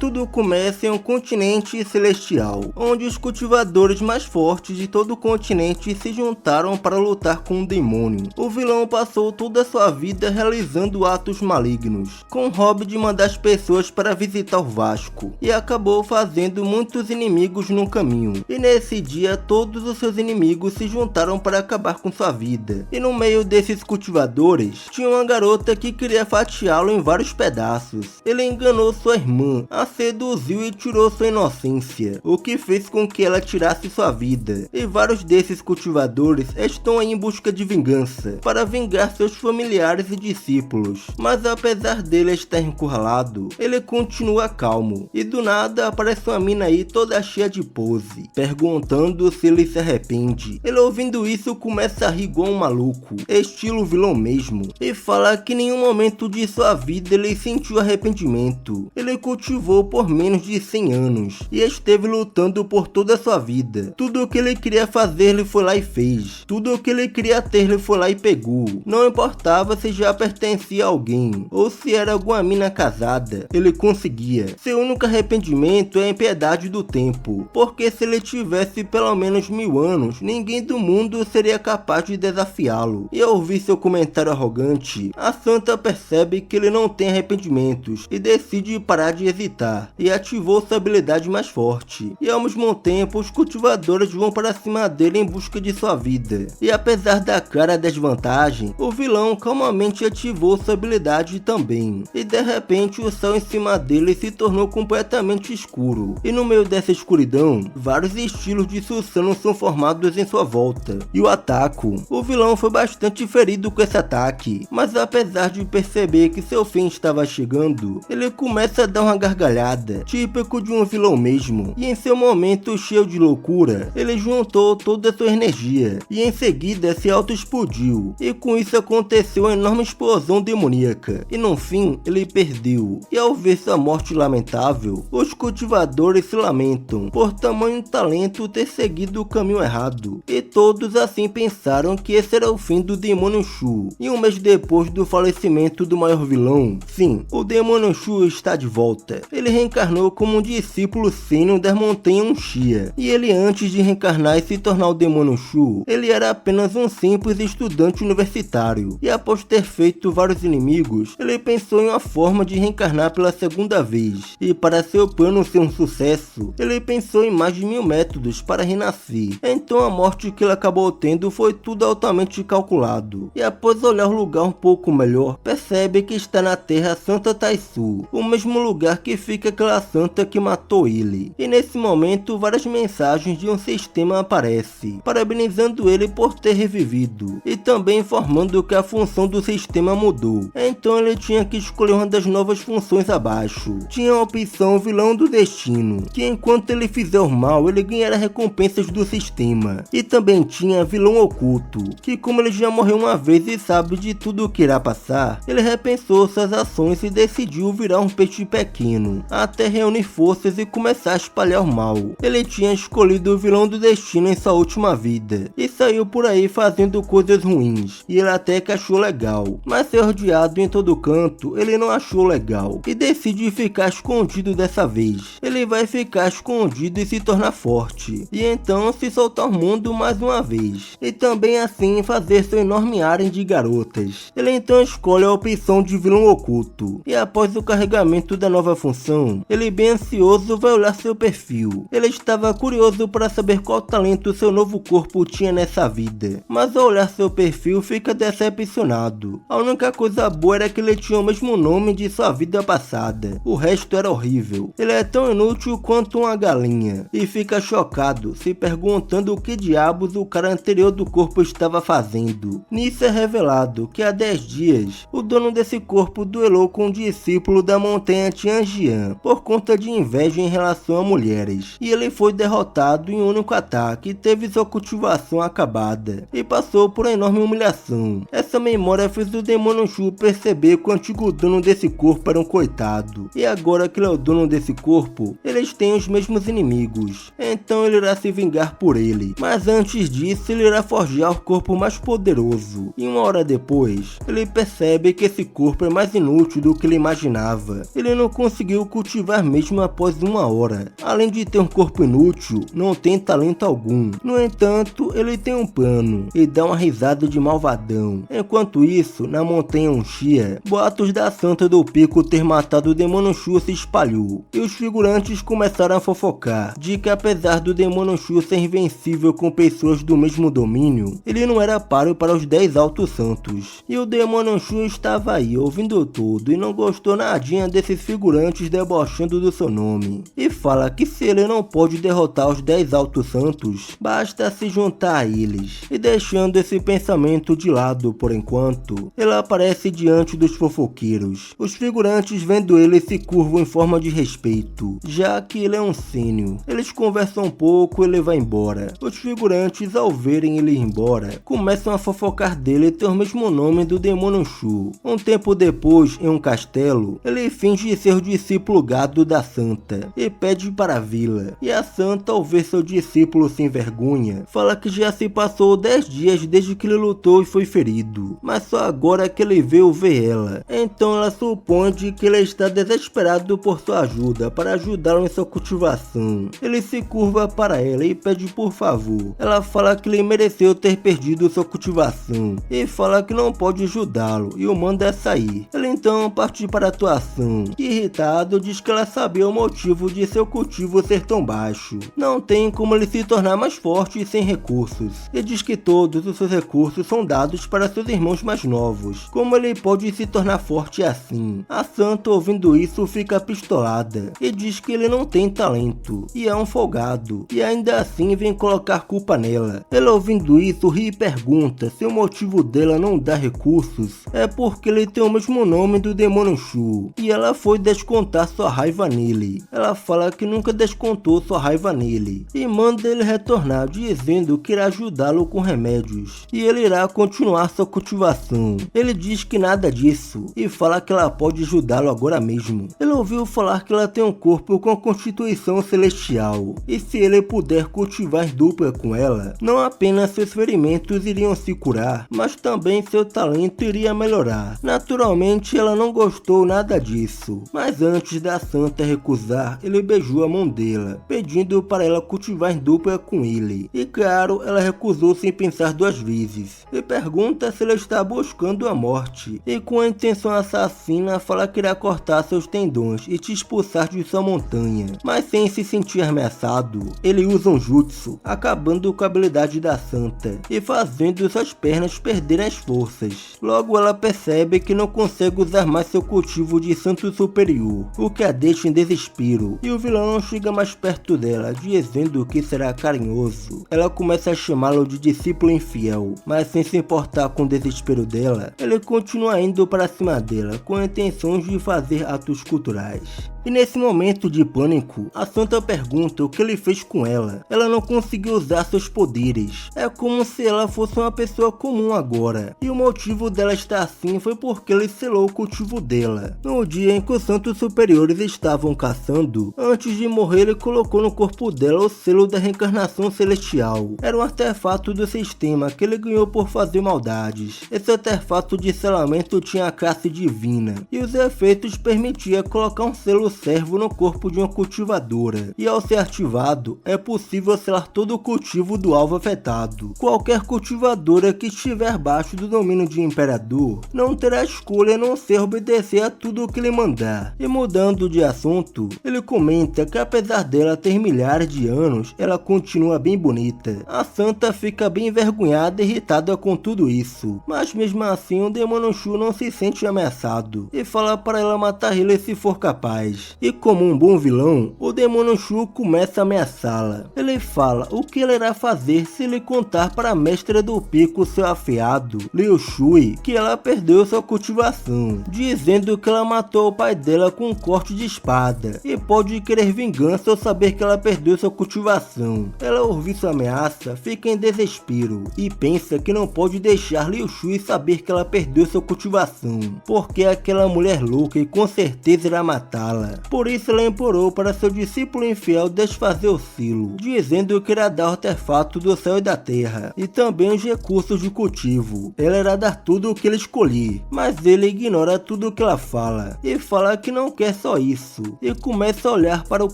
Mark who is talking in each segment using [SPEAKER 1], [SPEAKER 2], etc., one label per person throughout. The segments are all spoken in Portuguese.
[SPEAKER 1] Tudo começa em um continente celestial, onde os cultivadores mais fortes de todo o continente se juntaram para lutar com um demônio. O vilão passou toda a sua vida realizando atos malignos, com o hobby de mandar as pessoas para visitar o Vasco, e acabou fazendo muitos inimigos no caminho. E nesse dia todos os seus inimigos se juntaram para acabar com sua vida. E no meio desses cultivadores, tinha uma garota que queria fatiá-lo em vários pedaços. Ele enganou sua irmã, a seduziu e tirou sua inocência, o que fez com que ela tirasse sua vida. E vários desses cultivadores estão aí em busca de vingança, para vingar seus familiares e discípulos. Mas apesar dele estar encurralado, ele continua calmo. E do nada aparece uma mina aí toda cheia de pose, perguntando se ele se arrepende. Ele, ouvindo isso, começa a rir igual um maluco, estilo vilão mesmo, e fala que em nenhum momento de sua vida ele sentiu arrependimento. Ele cultivou por menos de 100 anos e esteve lutando por toda a sua vida. Tudo o que ele queria fazer ele foi lá e fez. Tudo o que ele queria ter ele foi lá e pegou. Não importava se já pertencia a alguém ou se era alguma mina casada, ele conseguia. Seu único arrependimento é a impiedade do tempo, porque se ele tivesse pelo menos 1000 anos, ninguém do mundo seria capaz de desafiá-lo. E ao ouvir seu comentário arrogante, a santa percebe que ele não tem arrependimentos e decide parar de hesitar, e ativou sua habilidade mais forte. E ao mesmo tempo, os cultivadores vão para cima dele em busca de sua vida. E apesar da clara desvantagem, o vilão calmamente ativou sua habilidade também. E de repente o céu em cima dele se tornou completamente escuro. E no meio dessa escuridão, vários estilos de Susano são formados em sua volta. E o ataco. O vilão foi bastante ferido com esse ataque, mas apesar de perceber que seu fim estava chegando, ele começa a dar uma gargalhada, típico de um vilão mesmo. E em seu momento cheio de loucura, ele juntou toda a sua energia e em seguida se auto-explodiu. E com isso aconteceu uma enorme explosão demoníaca. E no fim, ele perdeu. E ao ver sua morte lamentável, os cultivadores se lamentam por tamanho talento ter seguido o caminho errado. E todos assim pensaram que esse era o fim do demônio Shu. E um mês depois do falecimento do maior vilão, sim, o demônio Shu está de volta. Ele reencarnou como um discípulo sênior das montanhas Uxia. E ele, antes de reencarnar e se tornar o demônio Shu, ele era apenas um simples estudante universitário. E após ter feito vários inimigos, ele pensou em uma forma de reencarnar pela segunda vez. E para seu plano ser um sucesso, ele pensou em mais de 1000 métodos para renascer. Então a morte que ele acabou tendo foi tudo altamente calculado. E após olhar o lugar um pouco melhor, percebe que está na Terra Santa Taisu, o mesmo lugar que fica aquela santa que matou ele. E nesse momento várias mensagens de um sistema aparecem, parabenizando ele por ter revivido, e também informando que a função do sistema mudou. Então ele tinha que escolher uma das novas funções abaixo. Tinha a opção vilão do destino, que enquanto ele fizer o mal, ele ganhará recompensas do sistema. E também tinha vilão oculto, que como ele já morreu uma vez e sabe de tudo o que irá passar, ele repensou suas ações e decidiu virar um peixe pequeno, até reunir forças e começar a espalhar o mal. Ele tinha escolhido o vilão do destino em sua última vida, e saiu por aí fazendo coisas ruins, e ele até que achou legal, mas ser odiado em todo canto, ele não achou legal, e decide ficar escondido dessa vez. Ele vai ficar escondido e se tornar forte, e então se soltar ao mundo mais uma vez, e também assim fazer seu enorme harém de garotas. Ele então escolhe a opção de vilão oculto, e após o carregamento da nova função, ele bem ansioso vai olhar seu perfil. Ele estava curioso para saber qual talento seu novo corpo tinha nessa vida, mas ao olhar seu perfil fica decepcionado. A única coisa boa era que ele tinha o mesmo nome de sua vida passada, o resto era horrível. Ele é tão inútil quanto uma galinha, e fica chocado, se perguntando o que diabos o cara anterior do corpo estava fazendo. Nisso é revelado que há 10 dias, o dono desse corpo duelou com um discípulo da montanha Tianjian, por conta de inveja em relação a mulheres, e ele foi derrotado em um único ataque e teve sua cultivação acabada, e passou por uma enorme humilhação. Essa memória fez o demônio Shu perceber que o antigo dono desse corpo era um coitado, e agora que ele é o dono desse corpo, eles têm os mesmos inimigos, então ele irá se vingar por ele. Mas antes disso, ele irá forjar o corpo mais poderoso, e uma hora depois, ele percebe que esse corpo é mais inútil do que ele imaginava. Ele não conseguiu cultivar mesmo após 1 hora. Além de ter um corpo inútil, não tem talento algum. No entanto, ele tem um plano e dá uma risada de malvadão. Enquanto isso, na montanha Uxia, boatos da Santa do Pico ter matado o Demônio Shu se espalhou, e os figurantes começaram a fofocar de que apesar do Demônio Shu ser invencível com pessoas do mesmo domínio, ele não era páreo para os 10 Altos Santos. E o Demônio Shu estava aí ouvindo tudo e não gostou nadinha desses figurantes debochando do seu nome, e fala que se ele não pode derrotar os 10 Altos Santos, basta se juntar a eles. E deixando esse pensamento de lado por enquanto, ele aparece diante dos fofoqueiros. Os figurantes, vendo ele, se curvam em forma de respeito, já que ele é um sênior. Eles conversam um pouco e ele vai embora. Os figurantes, ao verem ele ir embora, começam a fofocar dele ter o mesmo nome do Demônio Shu. Um tempo depois, em um castelo, ele finge ser o discípulo gado da Santa e pede para a vila. E a Santa, ao ver seu discípulo sem vergonha, fala que já se passou 10 dias desde que ele lutou e foi ferido, mas só agora que ele veio ver ela. Então ela supõe de que ele está desesperado por sua ajuda para ajudá-lo em sua cultivação. Ele se curva para ela e pede por favor. Ela fala que ele mereceu ter perdido sua cultivação e fala que não pode ajudá-lo e o manda sair. Ele então parte para a atuação. Irritado, diz que ela sabia o motivo de seu cultivo ser tão baixo. Não tem como ele se tornar mais forte e sem recursos. E diz que todos os seus recursos são dados para seus irmãos mais novos. Como ele pode se tornar forte assim? A Santa, ouvindo isso, fica pistolada e diz que ele não tem talento e é um folgado, e ainda assim vem colocar culpa nela. Ela, ouvindo isso, ri e pergunta se o motivo dela não dar recursos é porque ele tem o mesmo nome do Demônio Shu e ela foi descontar sua raiva nele. Ela fala que nunca descontou sua raiva nele e manda ele retornar, dizendo que irá ajudá-lo com remédios e ele irá continuar sua cultivação. Ele diz que nada disso e fala que ela pode ajudá-lo agora mesmo. Ele ouviu falar que ela tem um corpo com constituição celestial e se ele puder cultivar dupla com ela, não apenas seus ferimentos iriam se curar, mas também seu talento iria melhorar. Naturalmente ela não gostou nada disso, mas antes da Santa recusar, ele beijou a mão dela, pedindo para ela cultivar dupla com ele. E claro, ela recusou sem pensar 2 vezes e pergunta se ele está buscando a morte, e com a intenção assassina fala que irá cortar seus tendões e te expulsar de sua montanha, mas sem se sentir ameaçado, ele usa um jutsu, acabando com a habilidade da Santa e fazendo suas pernas perderem as forças. Logo ela percebe que não consegue usar mais seu cultivo de santo superior, o que a deixa em desespero, e o vilão chega mais perto dela, dizendo que será carinhoso. Ela começa a chamá-lo de discípulo infiel, mas sem se importar com o desespero dela, ele continua indo para cima dela com intenções de fazer atos culturais. E nesse momento de pânico, a Santa pergunta o que ele fez com ela. Ela não conseguiu usar seus poderes. É como se ela fosse uma pessoa comum agora. E o motivo dela estar assim foi porque ele selou o cultivo dela. No dia em que os santos superiores estavam caçando, antes de morrer ele colocou no corpo dela o selo da reencarnação celestial. Era um artefato do sistema que ele ganhou por fazer maldades. Esse artefato de selamento tinha a classe divina, e os efeitos permitia colocar um selo servo no corpo de uma cultivadora, e ao ser ativado, é possível selar todo o cultivo do alvo afetado. Qualquer cultivadora que estiver abaixo do domínio de imperador não terá escolha a não ser obedecer a tudo o que lhe mandar. E mudando de assunto, ele comenta que apesar dela ter milhares de anos, ela continua bem bonita. A Santa fica bem envergonhada e irritada com tudo isso, mas mesmo assim o Demônio Shu não se sente ameaçado e fala para ela matar ele se for capaz. E como um bom vilão, o Demônio Shu começa a ameaçá-la. Ele fala o que ela irá fazer se lhe contar para a mestra do pico, seu afeado, Liu Shui, que ela perdeu sua cultivação, dizendo que ela matou o pai dela com um corte de espada e pode querer vingança ao saber que ela perdeu sua cultivação. Ela, ao ouvir sua ameaça, fica em desespero e pensa que não pode deixar Liu Shui saber que ela perdeu sua cultivação, porque é aquela mulher louca e com certeza irá matá-la. terra. Por isso ela implorou para seu discípulo infiel desfazer o silo, dizendo que irá dar o artefato do céu e da terra, e também os recursos de cultivo. Ela irá dar tudo o que ele escolher, mas ele ignora tudo o que ela fala, e fala que não quer só isso, e começa a olhar para o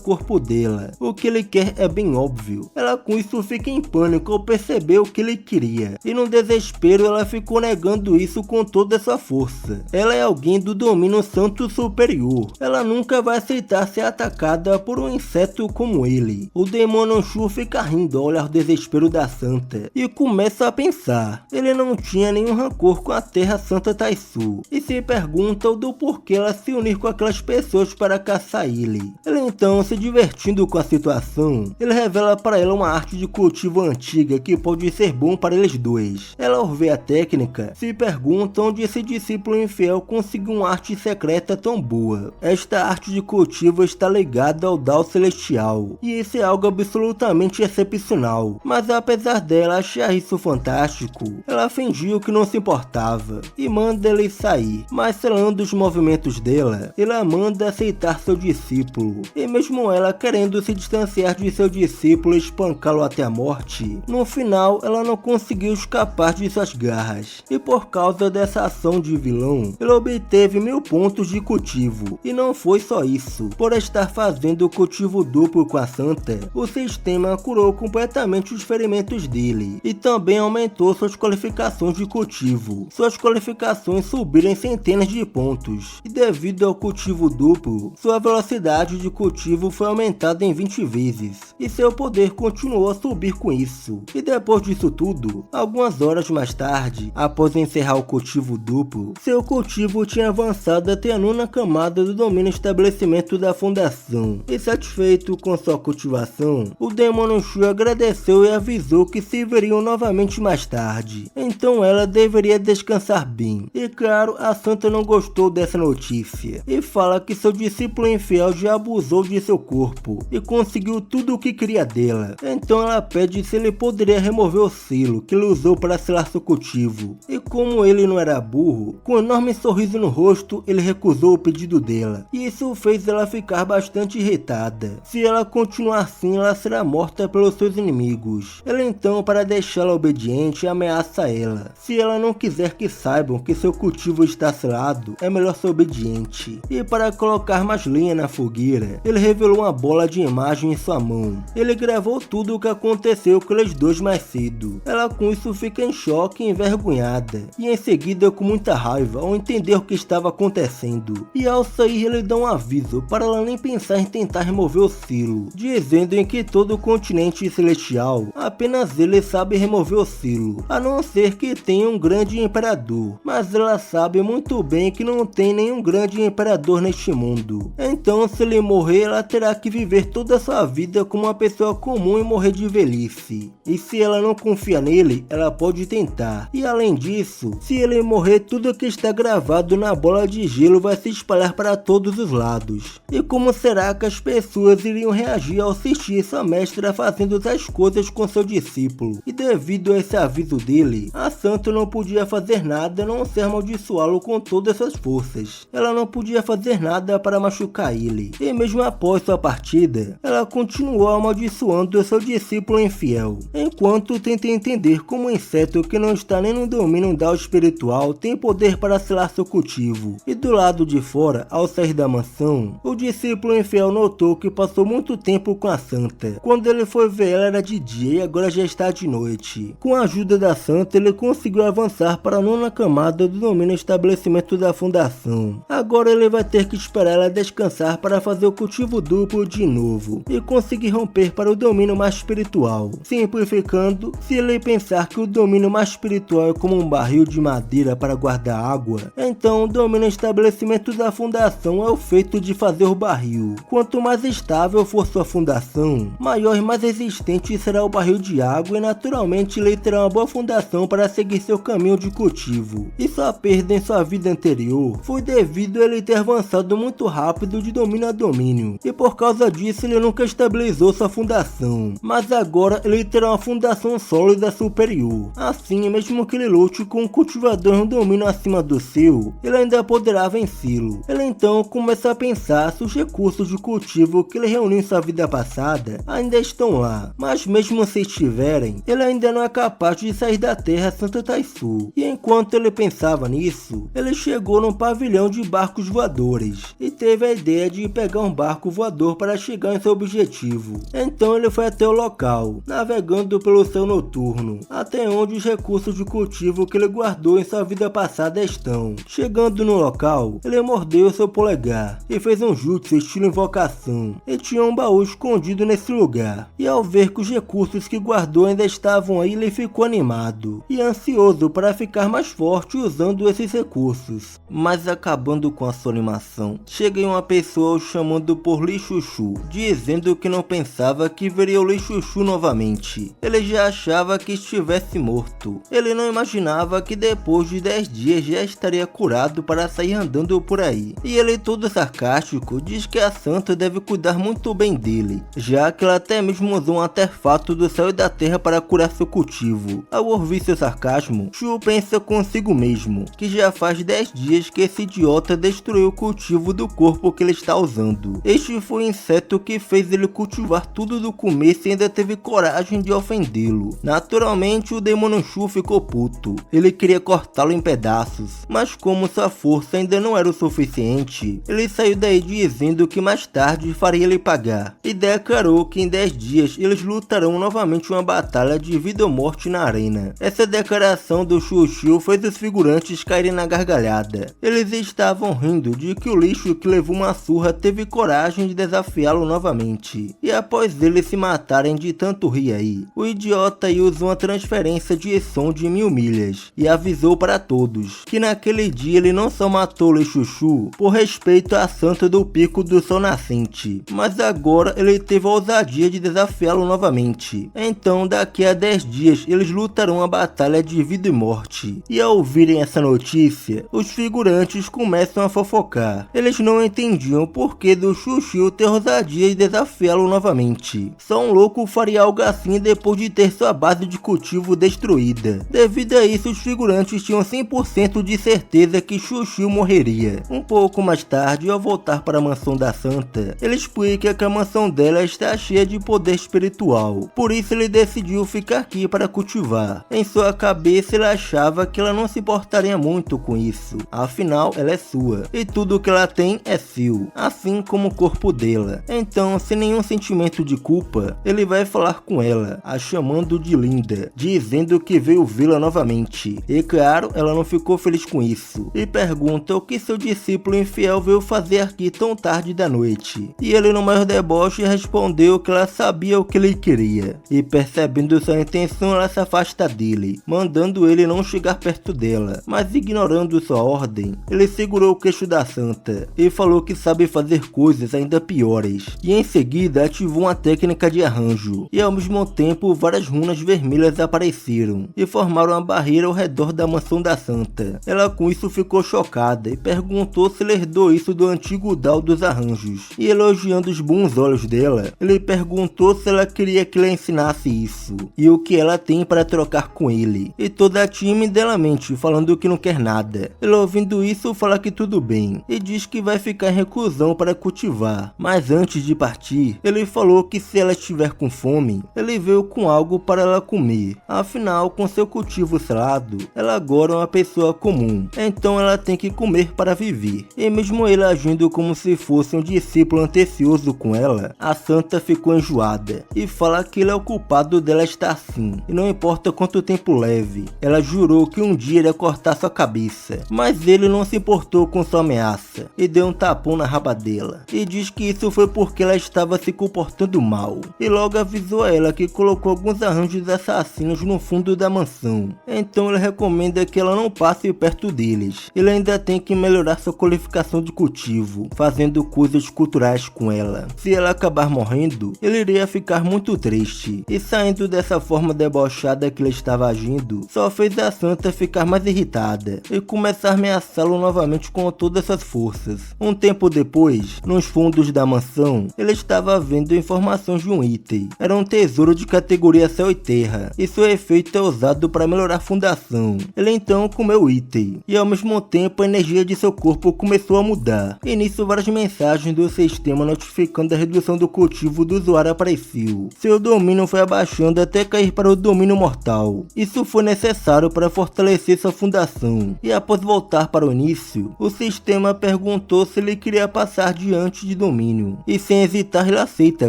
[SPEAKER 1] corpo dela. O que ele quer é bem óbvio. Ela com isso fica em pânico ao perceber o que ele queria, e no desespero ela ficou negando isso com toda essa força. Ela é alguém do domínio santo superior. Ela nunca vai aceitar ser atacada por um inseto como ele. O demônio Shu fica rindo ao olhar o desespero da santa, e começa a pensar. Ele não tinha nenhum rancor com a Terra Santa Taisu, e se pergunta do porquê ela se unir com aquelas pessoas para caçar ele. Ele então, se divertindo com a situação, ele revela para ela uma arte de cultivo antiga que pode ser bom para eles dois. Ela, ao ver a técnica, se pergunta onde esse discípulo infiel conseguiu uma arte secreta tão boa. Esta arte de cultivo está ligada ao Dao Celestial, e isso é algo absolutamente excepcional. Mas apesar dela achar isso fantástico, ela fingiu que não se importava, e manda ele sair. Mas selando os movimentos dela, ela manda aceitar seu discípulo, e mesmo ela querendo se distanciar de seu discípulo e espancá-lo até a morte, no final ela não conseguiu escapar de suas garras, e por causa dessa ação de vilão, ele obteve 1000 pontos de cultivo. E não foi só isso. Por estar fazendo o cultivo duplo com a santa, o sistema curou completamente os ferimentos dele, e também aumentou suas qualificações de cultivo. Suas qualificações subiram em centenas de pontos, e devido ao cultivo duplo, sua velocidade de cultivo foi aumentada em 20 vezes, e seu poder continuou a subir com isso. E depois disso tudo, algumas horas mais tarde, após encerrar o cultivo duplo, seu cultivo tinha avançado até a 9ª camada do domínio estabelecimento da fundação, e satisfeito com sua cultivação, o demônio Shu agradeceu e avisou que se veriam novamente mais tarde. Então ela deveria descansar bem. E claro, a santa não gostou dessa notícia, e fala que seu discípulo infiel já abusou de seu corpo, e conseguiu tudo o que queria dela. Então ela pede se ele poderia remover o selo que ele usou para selar seu cultivo. E como ele não era burro, com um enorme sorriso no rosto, ele recusou o pedido dela, e isso fez ela ficar bastante irritada. Se ela continuar assim, ela será morta pelos seus inimigos. Ela então, para deixá-la obediente, ameaça ela. Se ela não quiser que saibam que seu cultivo está selado, é melhor ser obediente. E para colocar mais lenha na fogueira, ele revelou uma bola de imagem em sua mão. Ele gravou tudo o que aconteceu com eles dois mais cedo. Ela com isso fica em choque e envergonhada, e em seguida com muita raiva ao entender o que estava acontecendo. E ao sair ele dá um aviso para ela nem pensar em tentar remover o silo, dizendo em que todo o continente celestial, apenas ele sabe remover o silo, a não ser que tenha um grande imperador. Mas ela sabe muito bem que não tem nenhum grande imperador neste mundo. Então se ele morrer, ela terá que viver toda a sua vida como uma pessoa comum e morrer de velhice. E se ela não confia nele, ela pode tentar. E além disso, se ele morrer, tudo que está gravado na bola de gelo vai se espalhar para todos os lados. E como será que as pessoas iriam reagir ao assistir sua mestra fazendo tais coisas com seu discípulo? E devido a esse aviso dele, a santa não podia fazer nada a não ser amaldiçoá-lo com todas suas forças. Ela não podia fazer nada para machucar ele. E mesmo após sua partida, ela continuou amaldiçoando seu discípulo infiel, enquanto tenta entender como um inseto que não está nem no domínio Dao espiritual tem poder para selar seu cultivo. E do lado de fora, ao sair da mansão, o discípulo infiel notou que passou muito tempo com a santa. Quando ele foi ver ela era de dia e agora já está de noite. Com a ajuda da santa, ele conseguiu avançar para a 9ª camada do domínio estabelecimento da fundação. Agora ele vai ter que esperar ela descansar para fazer o cultivo duplo de novo e conseguir romper para o domínio mais espiritual. Simplificando, se ele pensar que o domínio mais espiritual é como um barril de madeira para guardar água, então o domínio estabelecimento da fundação é o feito de fazer o barril. Quanto mais estável for sua fundação, maior e mais resistente será o barril de água, e naturalmente ele terá uma boa fundação para seguir seu caminho de cultivo. E sua perda em sua vida anterior foi devido a ele ter avançado muito rápido de domínio a domínio, e por causa disso ele nunca estabilizou sua fundação. Mas agora ele terá uma fundação sólida superior. Assim, mesmo que ele lute com um cultivador no domínio acima do seu, ele ainda poderá vencê-lo. Ele então começa a pensar pensar se os recursos de cultivo que ele reuniu em sua vida passada ainda estão lá, mas mesmo se estiverem, ele ainda não é capaz de sair da Terra Santa Taisu. E enquanto ele pensava nisso, ele chegou num pavilhão de barcos voadores e teve a ideia de pegar um barco voador para chegar em seu objetivo. Então ele foi até o local, navegando pelo céu noturno, até onde os recursos de cultivo que ele guardou em sua vida passada estão. Chegando no local, ele mordeu seu polegar e fez um jutsu estilo invocação, e tinha um baú escondido nesse lugar. E ao ver que os recursos que guardou ainda estavam aí, ele ficou animado e ansioso para ficar mais forte usando esses recursos. Mas acabando com a sua animação, chega uma pessoa o chamando por Li Chuchu, dizendo que não pensava que veria o Li Chuchu novamente. Ele já achava que estivesse morto. Ele não imaginava que depois de 10 dias já estaria curado para sair andando por aí. E ele, todo sarcástico, diz que a santa deve cuidar muito bem dele, já que ela até mesmo usou um artefato do céu e da terra para curar seu cultivo. Ao ouvir seu sarcasmo, Shu pensa consigo mesmo que já faz 10 dias que esse idiota destruiu o cultivo do corpo que ele está usando. Este foi o inseto que fez ele cultivar tudo do começo e ainda teve coragem de ofendê-lo. Naturalmente, o demônio Shu ficou puto. Ele queria cortá-lo em pedaços, mas como sua força ainda não era o suficiente, ele saiu daí dizendo que mais tarde faria ele pagar, e declarou que em 10 dias eles lutarão novamente uma batalha de vida ou morte na arena. Essa declaração do Chuchu fez os figurantes caírem na gargalhada. Eles estavam rindo de que o lixo que levou uma surra teve coragem de desafiá-lo novamente, e após eles se matarem de tanto rir aí, o idiota aí usou uma transferência de som de 1000 milhas e avisou para todos que naquele dia ele não só matou Li Chuchu por respeito à santa do pico do sol nascente, mas agora ele teve a ousadia de desafiá-lo novamente. Então daqui a 10 dias eles lutarão uma batalha de vida e morte. E ao ouvirem essa notícia, os figurantes começam a fofocar. Eles não entendiam o porquê do Chuchu ter ousadia de desafiá-lo novamente. Só um louco faria algo assim depois de ter sua base de cultivo destruída. Devido a isso, os figurantes tinham 100% de certeza que Chuchu morreria. Um pouco mais tarde, ao voltar para a mansão da santa, ele explica que a mansão dela está cheia de poder espiritual, por isso ele decidiu ficar aqui para cultivar. Em sua cabeça ele achava que ela não se importaria muito com isso, afinal ela é sua, e tudo que ela tem é seu, assim como o corpo dela. Então, sem nenhum sentimento de culpa, ele vai falar com ela, a chamando de linda, dizendo que veio vê-la novamente. E claro, ela não ficou feliz com isso, e pergunta o que seu discípulo infiel veio fazer aqui tão tarde da noite. E ele, no maior deboche, respondeu que ela sabia o que ele queria, e percebendo sua intenção, ela se afasta dele, mandando ele não chegar perto dela. Mas ignorando sua ordem, ele segurou o queixo da santa e falou que sabe fazer coisas ainda piores, e em seguida ativou uma técnica de arranjo, e ao mesmo tempo várias runas vermelhas apareceram e formaram uma barreira ao redor da mansão da santa. Ela com isso ficou chocada e perguntou se ele herdou isso do antigo Dao dos arranjos, e elogiando os bons olhos dela, ele perguntou se ela queria que ela ensinasse isso e o que ela tem para trocar com ele, e toda tímida ela mente, falando que não quer nada. Ele, ouvindo isso, fala que tudo bem e diz que vai ficar em reclusão para cultivar, mas antes de partir, ele falou que se ela estiver com fome, ele veio com algo para ela comer. Afinal, com seu cultivo selado, ela agora é uma pessoa comum, então ela tem que comer para viver. E mesmo ele agindo como se fosse um discípulo atencioso com ela, a santa ficou enjoada e fala que ele é o culpado dela estar assim, e não importa quanto tempo leve. Ela jurou que um dia iria cortar sua cabeça, mas ele não se importou com sua ameaça e deu um tapão na raba dela, e diz que isso foi porque ela estava se comportando mal, e logo avisou a ela que colocou alguns arranjos assassinos no fundo da mansão. Então ele recomenda que ela não passe perto deles. Ele ainda tem que melhorar sua qualificação de cultivo, fazendo coisas culturais com ela. Se ela acabar morrendo, ele iria ficar muito triste, e saindo dessa forma debochada que ele estava agindo, só fez a santa ficar mais irritada e começar a ameaçá-lo novamente com todas suas forças. Um tempo depois, nos fundos da mansão, ele estava vendo informações de um item. Era um tesouro de categoria céu e terra, e seu efeito é usado para melhorar a fundação. Ele então comeu o item, e ao mesmo tempo a energia de seu corpo começou a mudar, e nisso várias mensagens do sistema notificando a redução do cultivo do usuário apareceu. Seu domínio foi abaixando até cair para o domínio mortal. Isso foi necessário para fortalecer sua fundação, e após voltar para o início, o sistema perguntou se ele queria passar diante de domínio, e sem hesitar ele aceita,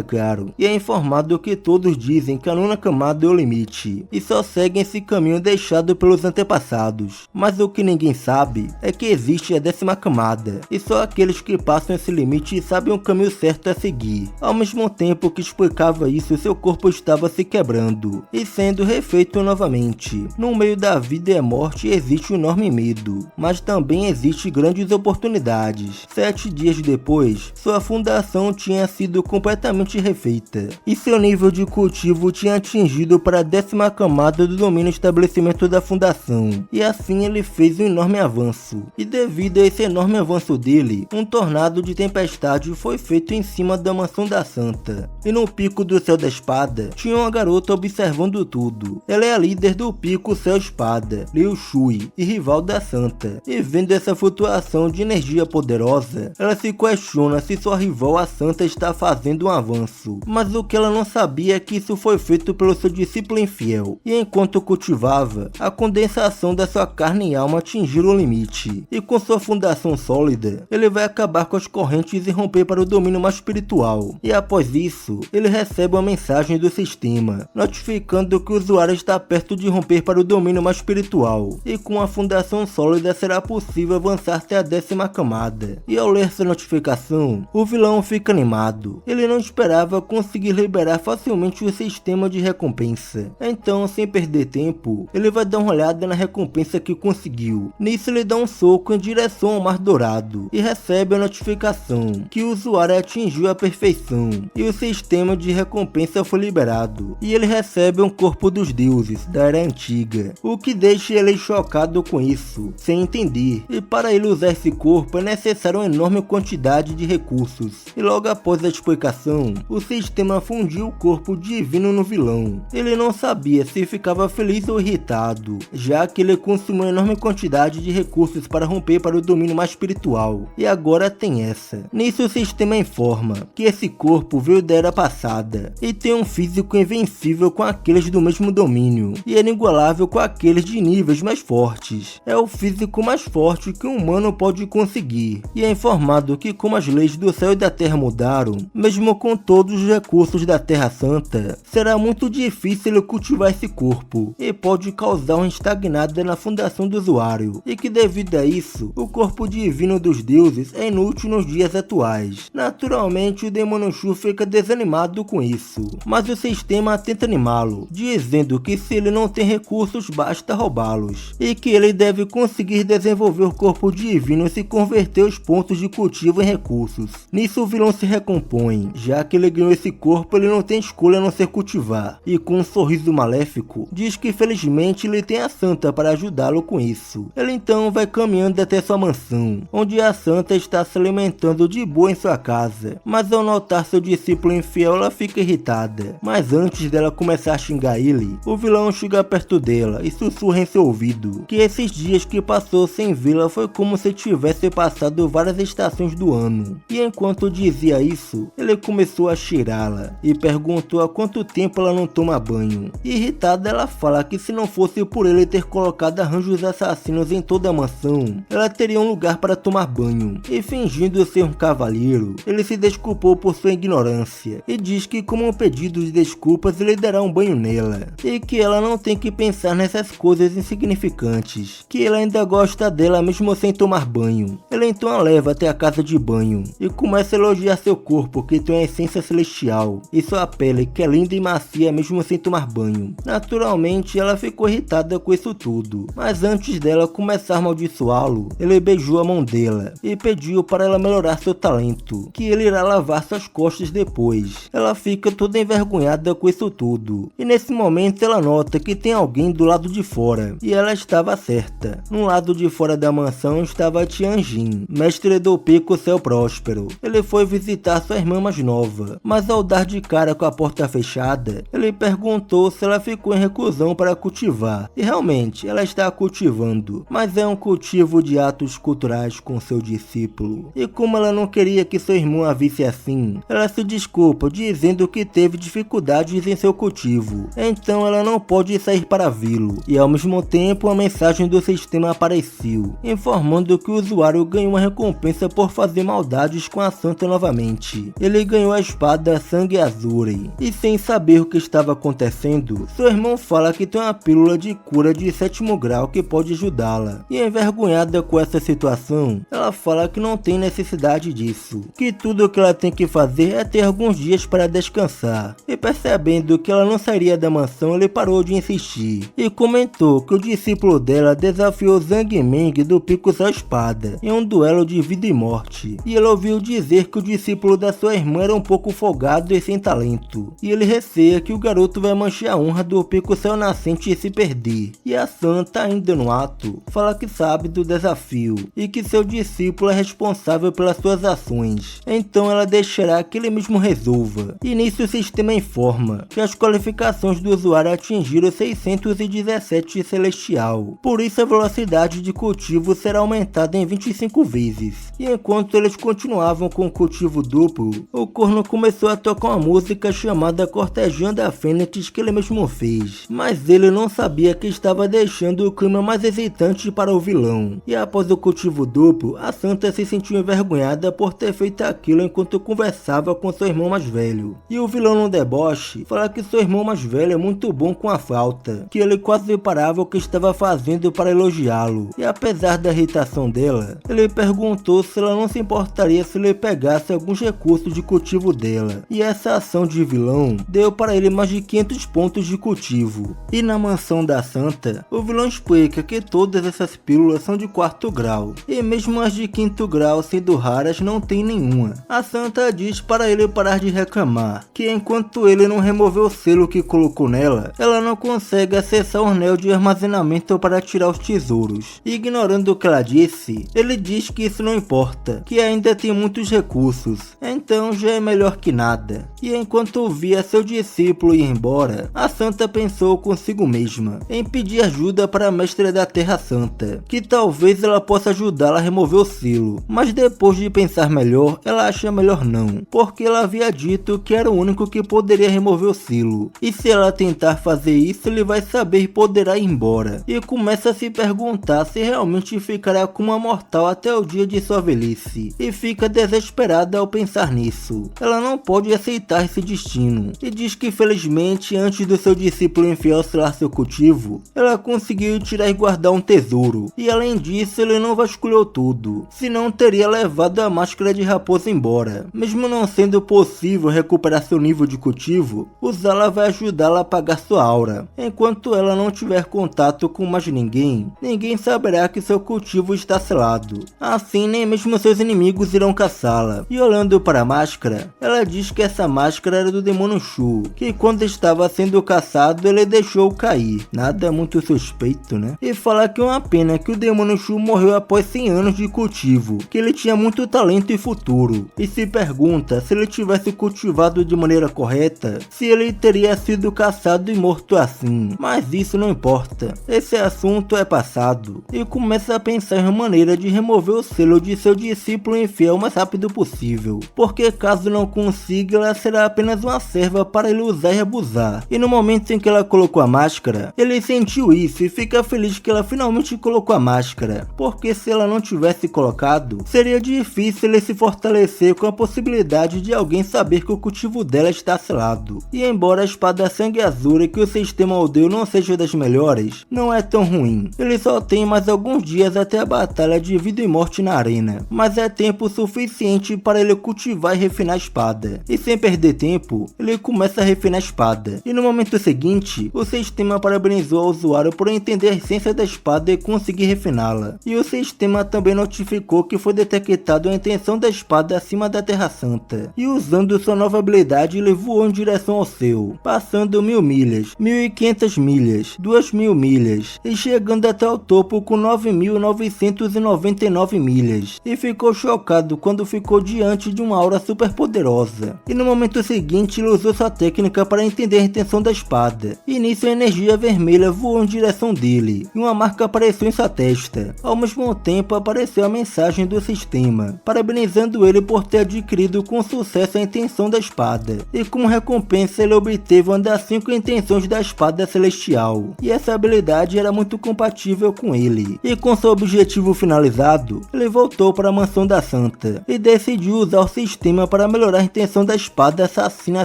[SPEAKER 1] claro, e é informado que todos dizem que a 9ª camada é o limite, e só seguem esse caminho deixado pelos antepassados. Mas o que ninguém sabe é que existe a 10ª camada, e só aqueles que passam esse limite sabem o caminho certo a seguir. Ao mesmo tempo que explicava isso, seu corpo estava se quebrando, e sendo refeito novamente. No meio da vida e a morte existe um enorme medo, mas também existe grandes oportunidades. 7 dias depois, sua fundação tinha sido completamente refeita, e seu nível de cultivo tinha atingido para a 10ª camada do domínio estabelecimento da fundação, e assim ele fez um enorme avanço. E devido a esse enorme avanço dele, um tornado de tempestade foi feito em cima da mansão da Santa, e no pico do céu da espada tinha uma garota observando tudo. Ela é a líder do pico céu espada, Liu Shui, e rival da Santa, e vendo essa flutuação de energia poderosa, ela se questiona se sua rival a Santa está fazendo um avanço, mas o que ela não sabia é que isso foi feito pelo seu discípulo infiel, e enquanto cultivava, a condensação da sua carne e alma atingiram o limite, e com sua fundação sólida, ele vai acabar com as correntes e romper para o domínio mais espiritual, e após isso, ele recebe uma mensagem do sistema, notificando que o usuário está perto de romper para o domínio mais espiritual, e com a fundação sólida será possível avançar até a 10ª camada, e ao ler essa notificação, o vilão fica animado. Ele não esperava conseguir liberar facilmente o sistema de recompensa, então sem perder tempo, ele vai dar uma olhada na recompensa que conseguiu. Nisso ele dá um soco em direção ao Mar Dourado, e recebe a notificação que o usuário atingiu a perfeição, e o sistema de recompensa foi liberado, e ele recebe um corpo dos deuses da Era Antiga, o que deixa ele chocado com isso, sem entender, e para ele usar esse corpo é necessário uma enorme quantidade de recursos, e logo após a explicação, o sistema fundiu o corpo divino no vilão. Ele não sabia se ficava feliz ou irritado, já que ele consumiu uma enorme quantidade de recursos para romper para o domínio mais espiritual, e agora tem essa. Nisso o sistema informa que esse corpo veio da era passada, e tem um físico invencível com aqueles do mesmo domínio, e é inigualável com aqueles de níveis mais fortes. É o físico mais forte que um humano pode conseguir, e é informado que como as leis do céu e da terra mudaram, mesmo com todos os recursos da Terra Santa, será muito difícil ele cultivar esse corpo, e pode causar uma estagnada na fundação do usuário, e que devido a isso, o corpo divino dos deuses é inútil nos dias atuais. Naturalmente o demônio Shu fica desanimado com isso, mas o sistema tenta animá-lo, dizendo que se ele não tem recursos basta roubá-los, e que ele deve conseguir desenvolver o corpo divino e se converter os pontos de cultivo em recursos. Nisso o vilão se recompõe, já que ele ganhou esse corpo ele não tem escolha a não ser cultivar, e com um sorriso maléfico, diz que felizmente ele tem a Santa para ajudá-lo com isso. Ele então vai caminhando até sua mansão, onde a Santa está se alimentando de boa em sua casa, mas ao notar seu discípulo infiel ela fica irritada, mas antes dela começar a xingar ele, o vilão chega perto dela e sussurra em seu ouvido que esses dias que passou sem vê-la foi como se tivesse passado várias estações do ano, e enquanto dizia isso, ele começou a cheirá-la e perguntou há quanto tempo ela não toma banho. Irritada ela fala que se não fosse por ele ter colocado arranjos assassinos em toda a mansão, ela teria um lugar para tomar banho, e fingindo ser um cavalheiro, ele se desculpou por sua ignorância, e diz que como um pedido de desculpas ele dará um banho nela, e que ela não tem que pensar nessas coisas insignificantes, que ele ainda gosta dela mesmo sem tomar banho. Ele então a leva até a casa de banho, e começa a elogiar seu corpo que tem uma essência celestial, e sua pele que é linda e macia mesmo sem tomar banho. Naturalmente ela ficou irritada com isso tudo, mas antes dela começar a amaldiçoá-lo, ele beijou a mão dela, e pediu para ela melhorar seu talento, que ele irá lavar suas costas depois. Ela fica toda envergonhada com isso tudo, e nesse momento ela nota que tem alguém do lado de fora, e ela estava certa. No lado de fora da mansão estava Tianjin, mestre do Pico Céu Próspero. Ele foi visitar sua irmã mais nova, mas ao dar de cara com a porta fechada, ele perguntou se ela ficou em reclusão para cultivar, e realmente ela está cultivando, mas é um cultivo de atos culturais com seu discípulo. discípulo. E como ela não queria que seu irmão a visse assim, ela se desculpa dizendo que teve dificuldades em seu cultivo, então ela não pode sair para vê-lo. E ao mesmo tempo a mensagem do sistema apareceu, informando que o usuário ganhou uma recompensa por fazer maldades com a santa novamente. Ele ganhou a espada Sangue Azure, e sem saber o que estava acontecendo, seu irmão fala que tem uma pílula de cura de 7º grau que pode ajudá-la. E envergonhada com essa situação, ela fala que não tem necessidade disso, que tudo o que ela tem que fazer é ter alguns dias para descansar. E percebendo que ela não sairia da mansão, ele parou de insistir e comentou que o discípulo dela desafiou Zhang Meng do Pico Sua Espada em um duelo de vida e morte, e ele ouviu dizer que o discípulo da sua irmã era um pouco folgado e sem talento, e ele receia que o garoto vai manchar a honra do Pico Céu Nascente e se perder. E a santa, ainda no ato, fala que sabe do desafio e que seu discípulo é responsável pelas suas ações, então ela deixará que ele mesmo resolva. E nisso o sistema informa que as qualificações do usuário atingiram 617 celestial, por isso a velocidade de cultivo será aumentada em 25 vezes. E enquanto eles continuavam com o cultivo duplo, o corno começou a tocar uma música chamada Cortejando a Fênix que ele mesmo fez, mas ele não sabia que estava deixando o clima mais excitante para o vilão. E após o cultivo duplo, a santa se sentiu envergonhada por ter feito aquilo enquanto conversava com seu irmão mais velho. E o vilão no deboche fala que seu irmão mais velho é muito bom com a flauta, que ele quase parava o que estava fazendo para elogiá-lo. E apesar da irritação dela, ele perguntou se ela não se importaria se ele pegasse alguns recursos de cultivo dela. E essa ação de vilão deu para ele mais de 500 pontos de cultivo. E na mansão da santa, o vilão explica que todas essas pílulas são de 4º grau, e mesmo as de 5º grau sendo raras não tem nenhuma. A santa diz para ele parar de reclamar, que enquanto ele não remover o selo que colocou nela, ela não consegue acessar o anel de armazenamento para tirar os tesouros. E ignorando o que ela disse, ele diz que isso não importa, que ainda tem muitos recursos, então já é melhor que nada. E enquanto via seu discípulo ir embora, a santa pensou consigo mesma em pedir ajuda para a mestra da Terra Santa, que talvez ela possa ajudá-la a remover o selo, mas depois de pensar melhor, ela acha melhor não, porque ela havia dito que era o único que poderia remover o selo, e se ela tentar fazer isso ele vai saber e poderá ir embora, e começa a se perguntar se realmente ficará com uma mortal até o dia de sua velhice, e fica desesperada ao pensar nisso. Ela não pode aceitar esse destino, e diz que felizmente antes do seu discípulo infiel selar seu cultivo, ela conseguiu tirar e guardar um tesouro, e além disso ele não vasculhou tudo, senão teria levado a máscara de raposa embora. Mesmo não sendo possível recuperar seu nível de cultivo, usá-la vai ajudá-la a apagar sua aura. Enquanto ela não tiver contato com mais ninguém, ninguém saberá que seu cultivo está selado. Assim nem mesmo seus inimigos irão caçá-la. E olhando para a máscara, ela diz que essa máscara era do demônio Shu, que quando estava sendo caçado ele deixou cair. Nada muito suspeito, né? E fala que é uma pena que o demônio Shu morreu após 100 anos de cultivo, que ele tinha muito talento e futuro, e se pergunta se ele tivesse cultivado de maneira correta, se ele teria sido caçado e morto assim. Mas isso não importa, esse assunto é passado, e começa a pensar em uma maneira de remover o selo de seu discípulo infiel o mais rápido possível, porque caso não consiga, ela será apenas uma serva para ele usar e abusar. E no momento em que ela colocou a máscara, ele sentiu isso e fica feliz que ela finalmente colocou a máscara, porque se ela não tivesse colocado, seria difícil ele se fortalecer com a possibilidade de alguém saber que o cultivo dela está selado. E embora a espada Sangue Azure que o sistema odeia não seja das melhores, não é tão ruim. Ele só tem mais alguns dias até a batalha de vida e morte na arena, mas é tempo suficiente para ele cultivar e refinar a espada. E sem perder tempo, ele começa a refinar a espada. E no momento seguinte, o sistema parabenizou o usuário por entender a essência da espada e conseguir refiná-la. E o sistema também notificou que foi detectado a intenção da espada acima da Terra Santa. E usando sua nova habilidade, ele voou em direção ao céu, passando 1000 milhas, 1500 milhas, 2000 milhas, e chegando até o topo com 9999 milhas. E ficou chocado quando ficou diante de uma aura super poderosa. E no momento seguinte, ele usou sua técnica para entender a intenção da espada. E nisso a energia vermelha voou em direção dele, e uma marca apareceu em sua testa. Ao mesmo tempo apareceu a mensagem imagem do sistema, parabenizando ele por ter adquirido com sucesso a intenção da espada, e como recompensa ele obteve uma das 5 intenções da espada celestial, e essa habilidade era muito compatível com ele. E com seu objetivo finalizado, ele voltou para a mansão da Santa, e decidiu usar o sistema para melhorar a intenção da espada assassina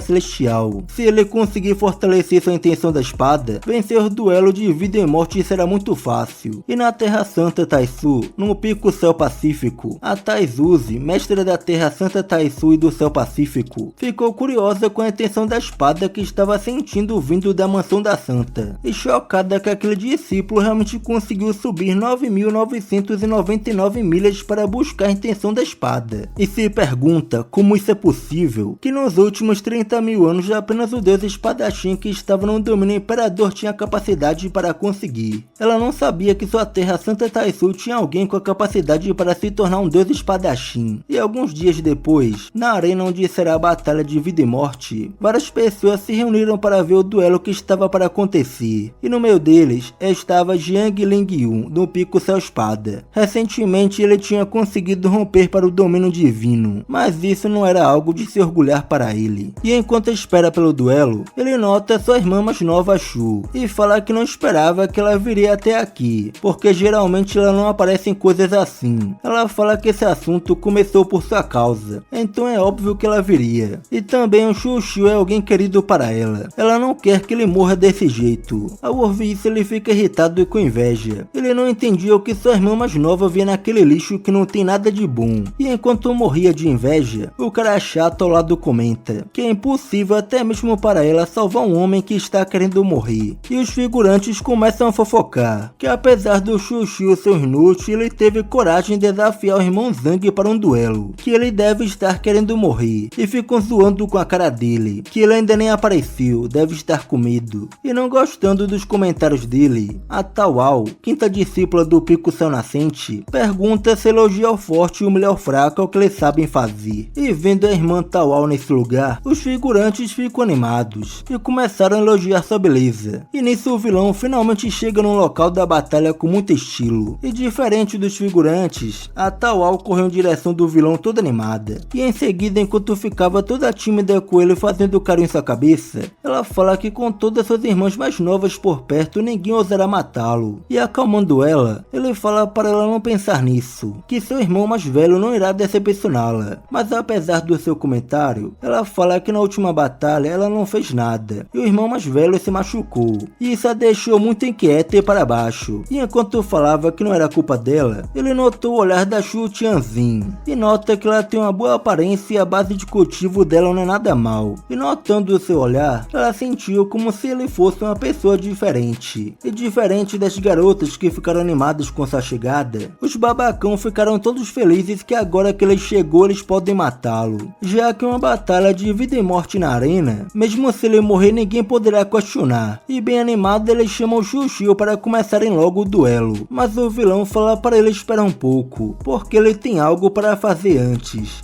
[SPEAKER 1] celestial. Se ele conseguir fortalecer sua intenção da espada, vencer o duelo de vida e morte será muito fácil. E na Terra Santa Taisu, no Pico Céu Pacífico, a Taizuzi, mestra da Terra Santa Taisu e do Céu Pacífico, ficou curiosa com a intenção da espada que estava sentindo vindo da mansão da Santa, e chocada que aquele discípulo realmente conseguiu subir 9.999 milhas para buscar a intenção da espada. E se pergunta como isso é possível, que nos últimos 30 mil anos apenas o deus espadachim que estava no domínio imperador tinha capacidade para conseguir. Ela não sabia que sua Terra Santa Taisu tinha alguém com a capacidade para se tornar um deus espadachim. E alguns dias depois, na arena onde será a batalha de vida e morte, várias pessoas se reuniram para ver o duelo que estava para acontecer, e no meio deles estava Jiang Lingyun, do Pico Céu Espada. Recentemente ele tinha conseguido romper para o domínio divino, mas isso não era algo de se orgulhar para ele. E enquanto espera pelo duelo, ele nota sua irmã mais nova Shu, e fala que não esperava que ela viria até aqui, porque geralmente ela não aparece em coisas assim. Ela fala que esse assunto começou por sua causa, então é óbvio que ela viria. E também o Shu Xiu é alguém querido para ela. Ela não quer que ele morra desse jeito. Ao ouvir isso ele fica irritado e com inveja. Ele não entendia o que sua irmã mais nova via naquele lixo que não tem nada de bom. E enquanto morria de inveja, o cara chato ao lado comenta que é impossível até mesmo para ela salvar um homem que está querendo morrer. E os figurantes começam a fofocar que apesar do Shu Xiu ser inútil, ele teve coragem de desafiar o irmão Zhang para um duelo, que ele deve estar querendo morrer, e ficam zoando com a cara dele, que ele ainda nem apareceu, deve estar com medo. E não gostando dos comentários dele, a Tawao, quinta discípula do Pico Céu Nascente, pergunta se elogiar o forte e humilhar o fraco é o que eles sabem fazer. E vendo a irmã Tawao nesse lugar, os figurantes ficam animados e começaram a elogiar sua beleza. E nisso o vilão finalmente chega no local da batalha com muito estilo. E diferente dos figurantes, a Tawao correu em direção do vilão toda animada. E em seguida, enquanto ficava toda tímida com ele fazendo carinho em sua cabeça, ela fala que com todas suas irmãs mais novas por perto, ninguém ousará matá-lo. E acalmando ela, ele fala para ela não pensar nisso, que seu irmão mais velho não irá decepcioná-la. Mas apesar do seu comentário, ela fala que na última batalha ela não fez nada, e o irmão mais velho se machucou. E isso a deixou muito inquieta e para baixo. E enquanto falava que não era culpa dela, ele notou o olhar da Shu Tianzin, e nota que ela tem uma boa aparência e a base de cultivo dela não é nada mal. E notando o seu olhar, ela sentiu como se ele fosse uma pessoa diferente. E diferente das garotas que ficaram animadas com sua chegada, os babacão ficaram todos felizes que agora que ele chegou eles podem matá-lo. Já que uma batalha de vida e morte na arena, mesmo se ele morrer ninguém poderá questionar. E bem animado eles chamam o Shu Xiu para começarem logo o duelo. Mas o vilão fala para ele esperar um pouco, porque ele tem algo para fazer antes.